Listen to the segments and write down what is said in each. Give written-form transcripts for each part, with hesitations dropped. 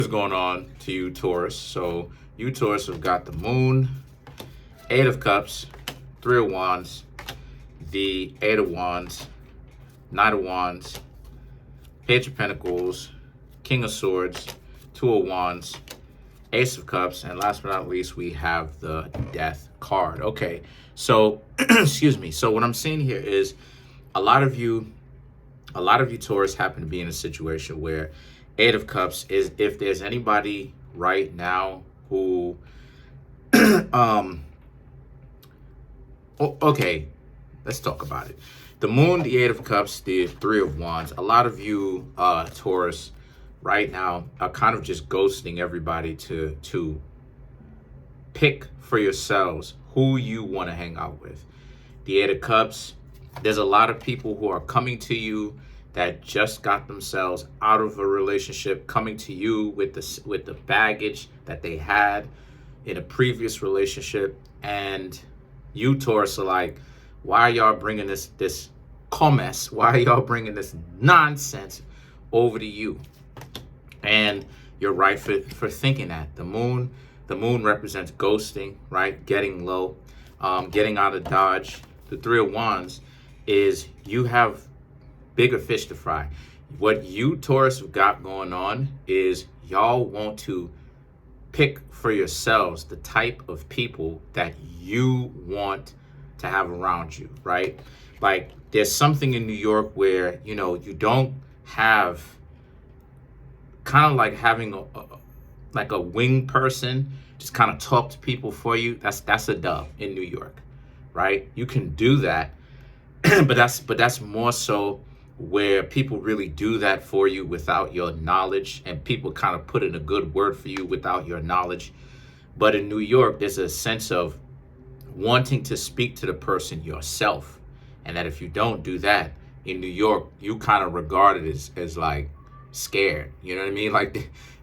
What's going on to you, Taurus? So you, Taurus, have got the Moon, Eight of Cups, Three of Wands, the Eight of Wands, Knight of Wands, Page of Pentacles, King of Swords, Two of Wands, Ace of Cups, and last but not least, we have the Death card. Okay, so excuse me. So what I'm seeing here is a lot of you Taurus happen to be in a situation where Eight of Cups is, if there's anybody right now who okay, let's talk about it. The Moon, the Eight of Cups, the Three of Wands. A lot of you Taurus right now are kind of just ghosting everybody to pick for yourselves who you want to hang out with. The Eight of Cups, there's a lot of people who are coming to you that just got themselves out of a relationship, coming to you with the baggage that they had in a previous relationship, and you, Taurus, are like, why are y'all bringing this commerce? Why are y'all bringing this nonsense over to you? And you're right for thinking that. The moon represents ghosting, right? Getting low, getting out of Dodge. The Three of Wands is you have bigger fish to fry. What you, Taurus, have got going on is y'all want to pick for yourselves the type of people that you want to have around you, right? Like, there's something in New York where, you know, you don't have kind of like having a wing person just kind of talk to people for you. That's a dub in New York, right? You can do that, but that's more so where people really do that for you without your knowledge, and people kind of put in a good word for you without your knowledge. But in New York, there's a sense of wanting to speak to the person yourself, and that if you don't do that in New York, you kind of regard it as like scared. You know what I mean?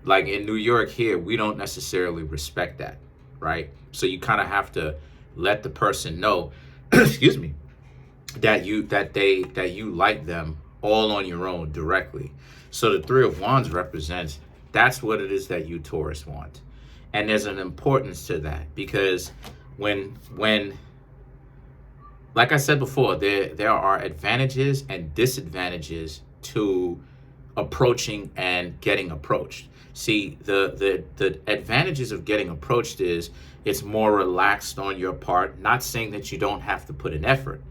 Like in New York here, we don't necessarily respect that, right? So you kind of have to let the person know, excuse me, that you like them all on your own directly. So the Three of Wands represents, that's what it is that you, Taurus, want. And there's an importance to that, because when like I said before, there are advantages and disadvantages to approaching and getting approached. See, the advantages of getting approached is it's more relaxed on your part. Not saying that you don't have to put an effort,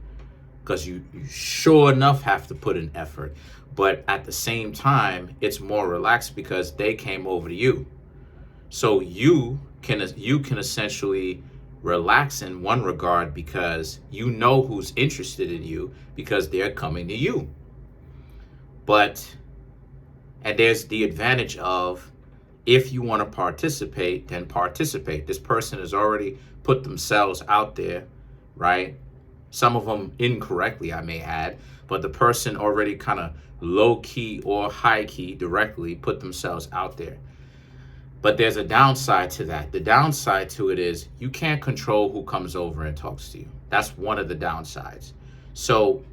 because you sure enough have to put an effort. But at the same time, it's more relaxed because they came over to you. So you can essentially relax in one regard, because you know who's interested in you because they're coming to you. And there's the advantage of, if you want to participate, then participate. This person has already put themselves out there, right? Some of them incorrectly, I may add, but the person already kind of low-key or high-key directly put themselves out there. But there's a downside to that. The downside to it is you can't control who comes over and talks to you. That's one of the downsides. So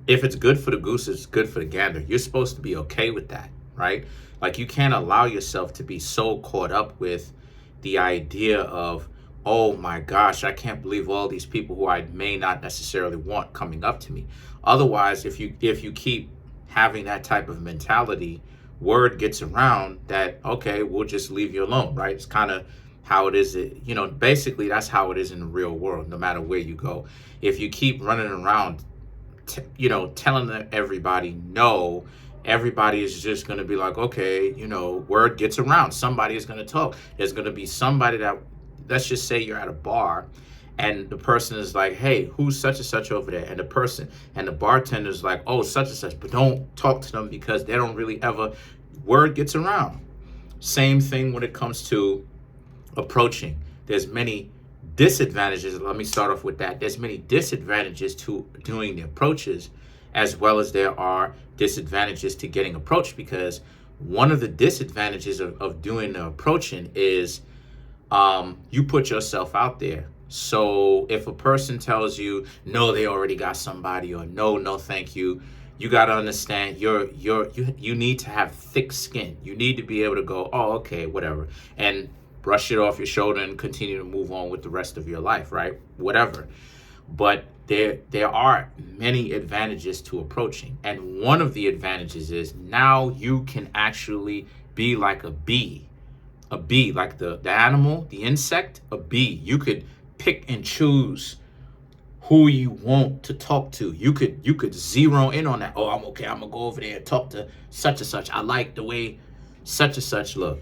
if it's good for the goose, it's good for the gander. You're supposed to be okay with that, right? Like, you can't allow yourself to be so caught up with the idea of, oh my gosh, I can't believe all these people who I may not necessarily want coming up to me. Otherwise, if you keep having that type of mentality, word gets around that, okay, we'll just leave you alone, right? It's kind of how it is, you know, basically that's how it is in the real world, no matter where you go. If you keep running around, telling everybody no, everybody is just going to be like, okay, you know, word gets around. Somebody is going to talk. There's going to be somebody that, let's just say you're at a bar and the person is like, hey, who's such and such over there? And the bartender is like, oh, such and such, but don't talk to them because they don't really ever, word gets around. Same thing when it comes to approaching. There's many disadvantages. Let me start off with that. There's many disadvantages to doing the approaches, as well as there are disadvantages to getting approached, because one of the disadvantages of doing the approaching is you put yourself out there. So if a person tells you, no, they already got somebody, or no, thank you, you got to understand you need to have thick skin. You need to be able to go, oh, okay, whatever, and brush it off your shoulder and continue to move on with the rest of your life, right? Whatever. But there are many advantages to approaching, and one of the advantages is now you can actually be like a bee, like the animal, the insect, a bee. You could pick and choose who you want to talk to. You could zero in on that. Oh, I'm okay. I'm gonna go over there and talk to such and such. I like the way such and such look.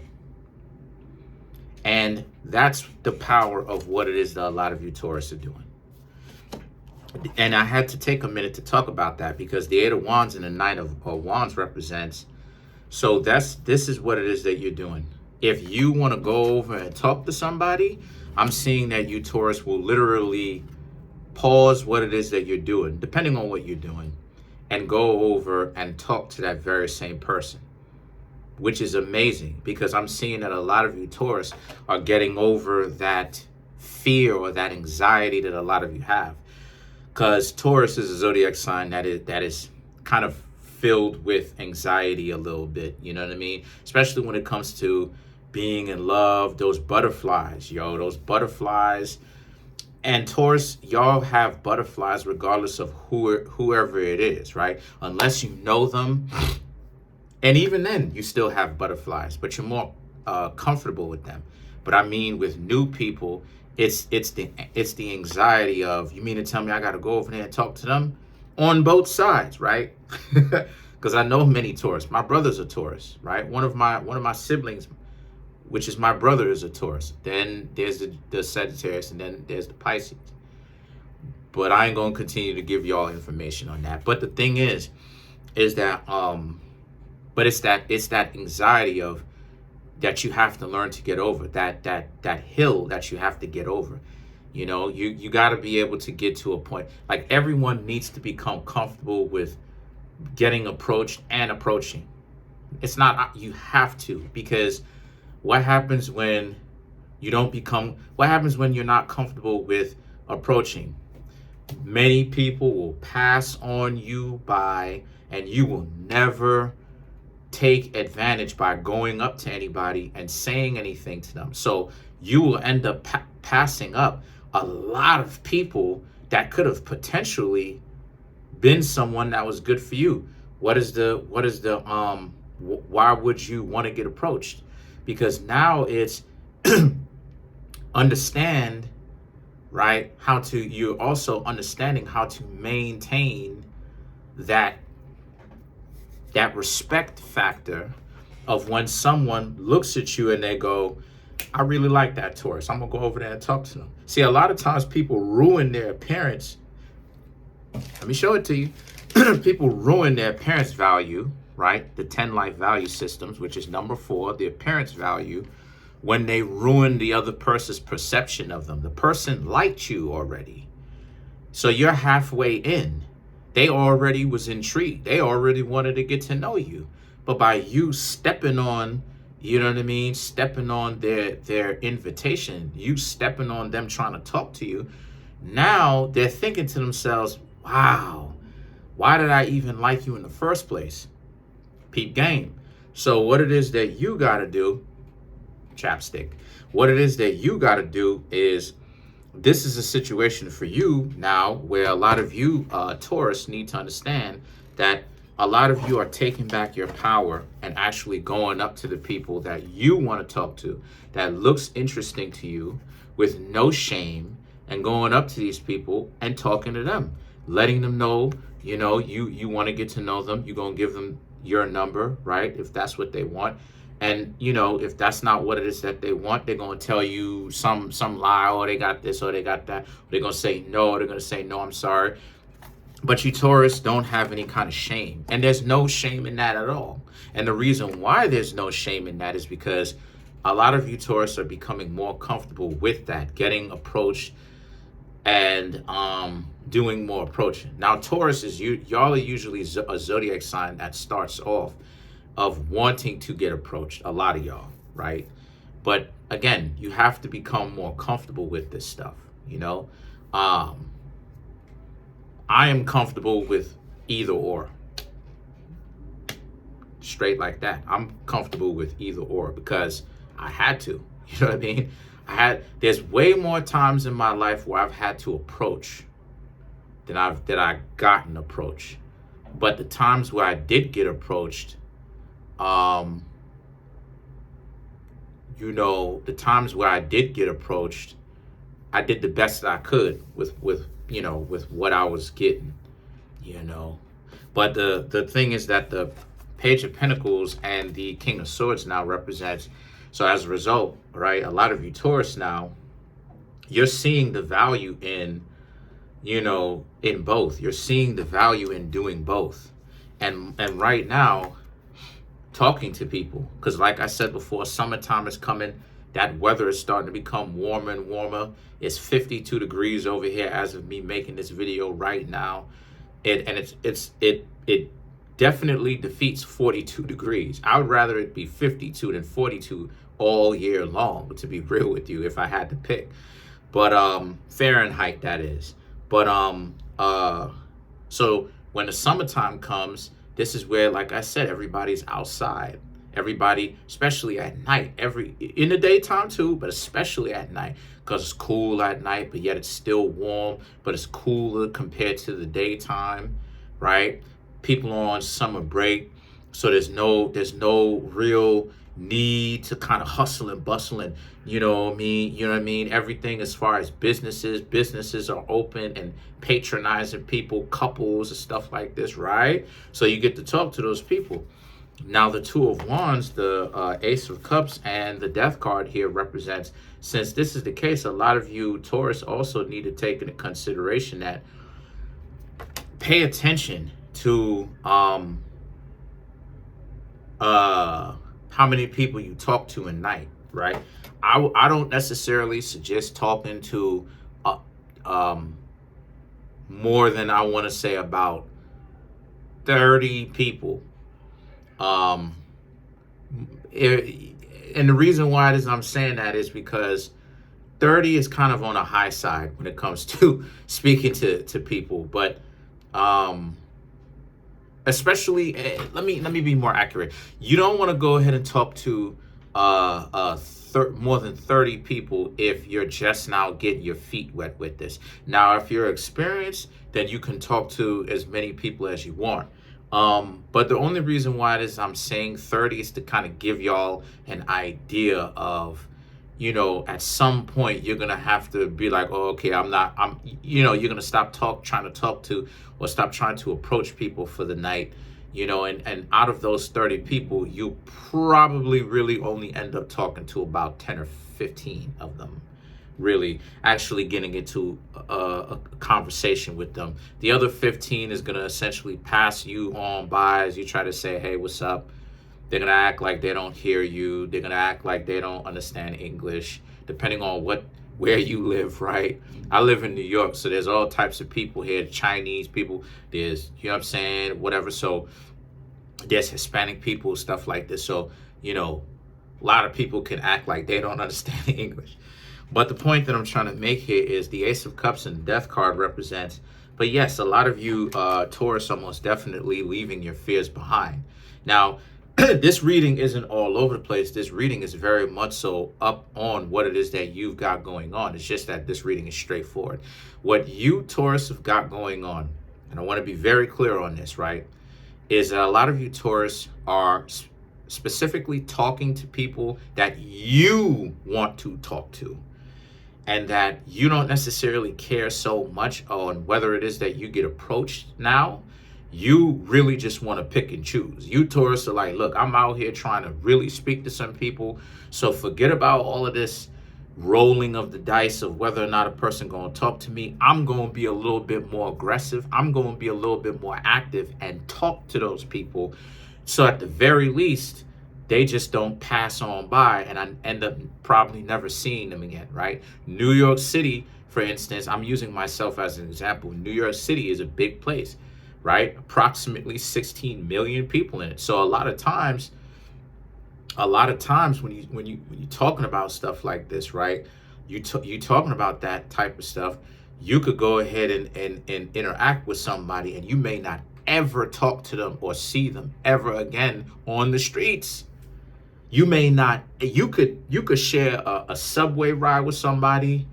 And that's the power of what it is that a lot of you Taurus are doing. And I had to take a minute to talk about that because the Eight of Wands and the Knight of Wands represents. So this is what it is that you're doing. If you want to go over and talk to somebody, I'm seeing that you Taurus will literally pause what it is that you're doing, depending on what you're doing, and go over and talk to that very same person, which is amazing because I'm seeing that a lot of you Taurus are getting over that fear or that anxiety that a lot of you have. Because Taurus is a zodiac sign that is kind of filled with anxiety a little bit, you know what I mean? Especially when it comes to being in love, those butterflies, those butterflies. And Taurus, y'all have butterflies regardless of whoever it is, right? Unless you know them. And even then, you still have butterflies, but you're more comfortable with them. But I mean, with new people, it's the anxiety of, you mean to tell me I got to go over there and talk to them? On both sides, right? Because I know many Taurus. My brother's a Taurus, right? One of my siblings, which is my brother, is a Taurus. Then there's the Sagittarius, and then there's the Pisces. But I ain't gonna continue to give y'all information on that. But the thing is that but it's that anxiety of that you have to learn to get over, that hill that you have to get over. You know, you got to be able to get to a point. Like, everyone needs to become comfortable with getting approached and approaching. It's not, you have to, because what happens when what happens when you're not comfortable with approaching? Many people will pass on you by, and you will never take advantage by going up to anybody and saying anything to them. So you will end up passing up a lot of people that could have potentially been someone that was good for you. Why would you want to get approached? Because now it's understand, right? You're also understanding how to maintain that respect factor of when someone looks at you and they go, I really like that Taurus. I'm going to go over there and talk to them. See, a lot of times people ruin their appearance. Let me show it to you. People ruin their appearance value, right? The 10 life value systems, which is number 4, the appearance value, when they ruin the other person's perception of them. The person liked you already. So you're halfway in. They already was intrigued. They already wanted to get to know you. But by you stepping on, you know what I mean, stepping on their invitation, you stepping on them trying to talk to you, now they're thinking to themselves, wow, why did I even like you in the first place? Peep game. So what it is that you got to do, chapstick, what it is that you got to do is, this is a situation for you now where a lot of you Taurus need to understand that a lot of you are taking back your power and actually going up to the people that you want to talk to, that looks interesting to you, with no shame, and going up to these people and talking to them, letting them know, you know, you want to get to know them. You're going to give them your number, right? If that's what they want. And, you know, if that's not what it is that they want, they're going to tell you some lie, or they got this, or they got that. Or they're going to say no, they're going to say, no, I'm sorry. But you Taurus don't have any kind of shame. And there's no shame in that at all. And the reason why there's no shame in that is because a lot of you Taurus are becoming more comfortable with that, getting approached and doing more approaching. Now, Taurus is y'all are usually a zodiac sign that starts off of wanting to get approached, a lot of y'all, right? But again, you have to become more comfortable with this stuff, you know? I am comfortable with either or. straight like that. I'm comfortable with either or because I had to. You know what I mean? There's way more times in my life where I've had to approach than I gotten approached. But the times where I did get approached, the times where I did get approached, I did the best that I could with what I was getting, But the thing is that the Page of Pentacles and the King of Swords now represents. So as a result, right, a lot of you Taurus now, you're seeing the value in, in both. You're seeing the value in doing both. And right now, talking to people, because like I said before, summertime is coming. That weather is starting to become warmer and warmer. It's 52 degrees over here as of me making this video right now. It definitely defeats 42 degrees. I would rather it be 52 than 42 all year long, to be real with you, if I had to pick. But Fahrenheit, that is. But so when the summertime comes, this is where, like I said, everybody's outside. Everybody, especially at night, in the daytime too, but especially at night, because it's cool at night, but yet it's still warm, but it's cooler compared to the daytime, right? People are on summer break, so there's no real need to kind of hustle and bustle and you know what I mean, everything as far as businesses are open and patronizing people, couples and stuff like this, right? So you get to talk to those people. Now the Two of Wands, the Ace of Cups, and the Death card here represents, since this is the case, a lot of you Taurus also need to take into consideration that pay attention to how many people you talk to at night, right? I don't necessarily suggest talking to more than, I want to say, about 30 people. And the reason why I'm saying that is because 30 is kind of on a high side when it comes to speaking to people, but especially, let me be more accurate. You don't want to go ahead and talk to more than 30 people if you're just now getting your feet wet with this. Now, if you're experienced, then you can talk to as many people as you want. But the only reason why I'm saying 30 is to kind of give y'all an idea of, at some point you're going to have to be like, oh, okay, you're going to stop trying to talk to, or stop trying to approach people for the night, and out of those 30 people, you probably really only end up talking to about 10 or 15 of them, really actually getting into a conversation with them. The other 15 is going to essentially pass you on by as you try to say, hey, what's up? They're going to act like they don't hear you. They're going to act like they don't understand English, depending on where you live, right? I live in New York, so there's all types of people here, Chinese people, there's, whatever. So there's Hispanic people, stuff like this. So, a lot of people can act like they don't understand English. But the point that I'm trying to make here is the Ace of Cups and the Death card represents, but yes, a lot of you Taurus are most definitely leaving your fears behind. Now, this reading isn't all over the place. This reading is very much so up on what it is that you've got going on. It's just that this reading is straightforward. What you Taurus have got going on, and I want to be very clear on this, right, is that a lot of you Taurus are specifically talking to people that you want to talk to, and that you don't necessarily care so much on whether it is that you get approached now. You really just want to pick and choose. You Taurus are like, look, I'm out here trying to really speak to some people, so forget about all of this rolling of the dice of whether or not a person going to talk to me. I'm going to be a little bit more aggressive. I'm going to be a little bit more active and talk to those people, so at the very least, they just don't pass on by and I end up probably never seeing them again, right? New York City, for instance, I'm using myself as an example. New York City is a big place, right? Approximately 16 million people in it. So a lot of times when you're talking about stuff like this, right? You talking about that type of stuff, you could go ahead and interact with somebody, and you may not ever talk to them or see them ever again on the streets. You may not, you could share a subway ride with somebody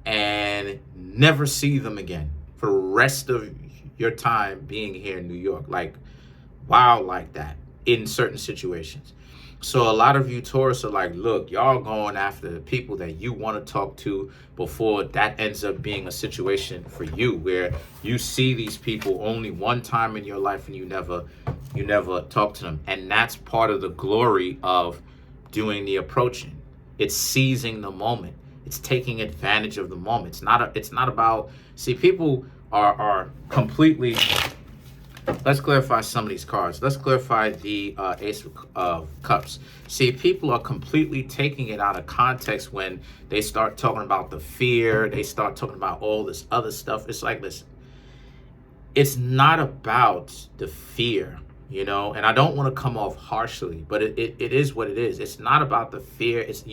and never see them again for the rest of your time being here in New York. Like, wow, like that in certain situations. So a lot of you Taurus are like, look, y'all going after the people that you want to talk to before that ends up being a situation for you where you see these people only one time in your life and you never talk to them. And that's part of the glory of doing the approaching. It's seizing the moment. It's taking advantage of the moment. It's not about, see, people are completely. Let's clarify some of these cards. Let's clarify the Ace of Cups. See, people are completely taking it out of context when they start talking about the fear. They start talking about all this other stuff. It's like, listen, it's not about the fear, you know, and I don't want to come off harshly, but it is what it is. It's not about the fear. It's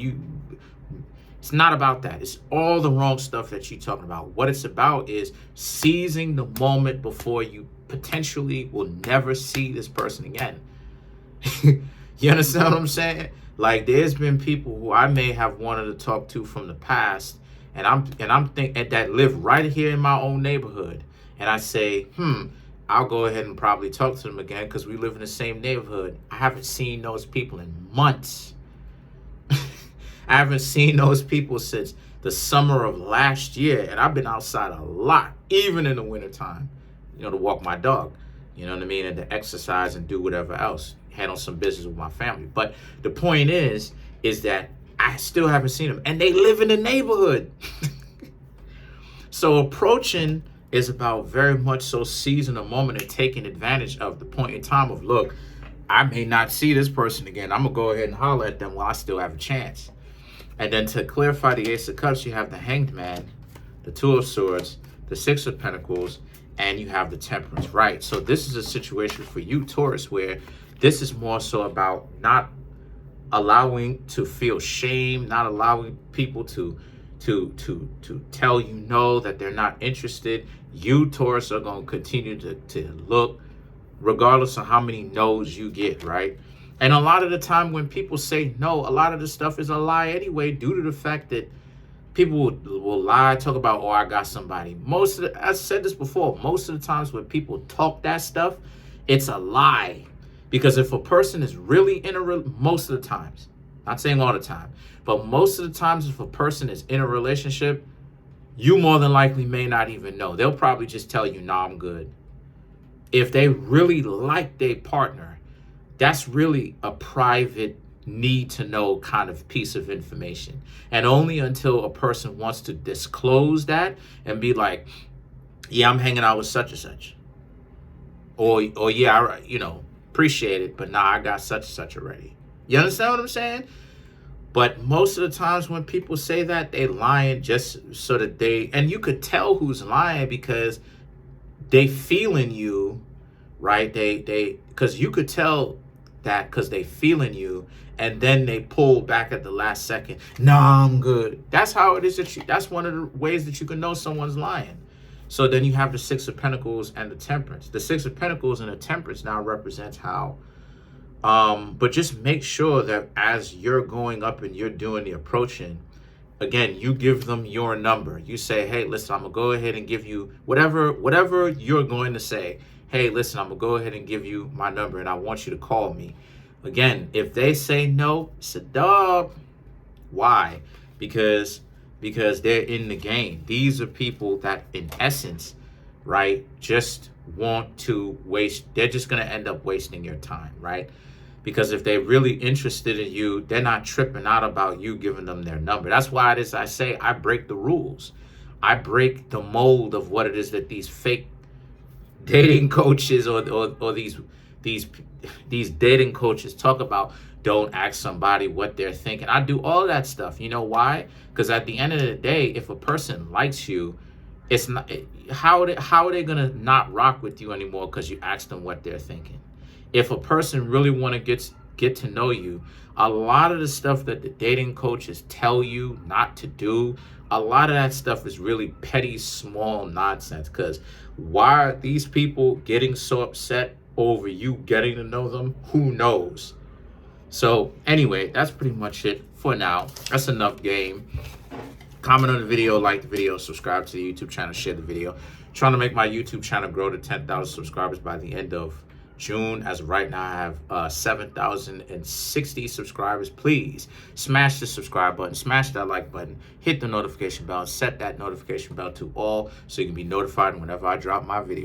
not about that. It's all the wrong stuff that you're talking about. What it's about is seizing the moment before you potentially will never see this person again. You understand what I'm saying? Like, there's been people who I may have wanted to talk to from the past, and I'm thinking that live right here in my own neighborhood, and I say, I'll go ahead and probably talk to them again because we live in the same neighborhood. I haven't seen those people in months. I haven't seen those people since the summer of last year, and I've been outside a lot, even in the wintertime, you know, to walk my dog, you know what I mean, and to exercise and do whatever else, handle some business with my family. But the point is that I still haven't seen them, and they live in the neighborhood. So approaching is about very much so seizing a moment and taking advantage of the point in time of, look, I may not see this person again. I'm going to go ahead and holler at them while I still have a chance. And then to clarify the Ace of Cups, you have the Hanged Man, the Two of Swords, the Six of Pentacles, and you have the Temperance, right? So this is a situation for you, Taurus, where this is more so about not allowing to feel shame, not allowing people to tell you no, that they're not interested. You, Taurus, are going to continue to look regardless of how many no's you get, right? And a lot of the time when people say no, a lot of the stuff is a lie anyway, due to the fact that people will lie, talk about, oh, I got somebody. I said this before, most of the times when people talk that stuff, it's a lie. Because if a person is really most of the times, not saying all the time, but most of the times if a person is in a relationship, you more than likely may not even know. They'll probably just tell you, nah, I'm good. If they really like their partner, that's really a private need to know kind of piece of information. And only until a person wants to disclose that and be like, yeah, I'm hanging out with such and such. Or yeah, I, appreciate it, but nah, I got such and such already. You understand what I'm saying? But most of the times when people say that, they lying just so that and you could tell who's lying because they feeling you, right? Because you could tell that because they feeling you, and then they pull back at the last second. Nah, I'm good. That's how it is that's one of the ways that you can know someone's lying. So then you have the Six of Pentacles and the Temperance. The Six of Pentacles and the Temperance now represents how. But just make sure that as you're going up and you're doing the approaching, again, you give them your number. You say, hey, listen, I'm going to go ahead and give you whatever you're going to say. Hey, listen, I'm going to go ahead and give you my number and I want you to call me. Again, if they say no, it's a dub. Why? Because they're in the game. These are people that, in essence, right, just want to waste. They're just going to end up wasting your time, right? Because if they're really interested in you, they're not tripping out about you giving them their number. That's why it is I say I break the rules. I break the mold of what it is that these fake dating coaches or these dating coaches talk about. Don't ask somebody what they're thinking. I do all that stuff. You know why? Because at the end of the day, if a person likes you, it's not how are they gonna not rock with you anymore because you asked them what they're thinking. If a person really want to get get to know you, a lot of the stuff that the dating coaches tell you not to do, a lot of that stuff is really petty, small nonsense. Because why are these people getting so upset over you getting to know them? Who knows? So anyway, that's pretty much it for now. That's enough game. Comment on the video, like the video, subscribe to the YouTube channel, share the video. Trying to make my YouTube channel grow to 10,000 subscribers by the end of June. As of right now, I have 7,060 subscribers. Please smash the subscribe button, smash that like button, hit the notification bell, set that notification bell to all so you can be notified whenever I drop my video.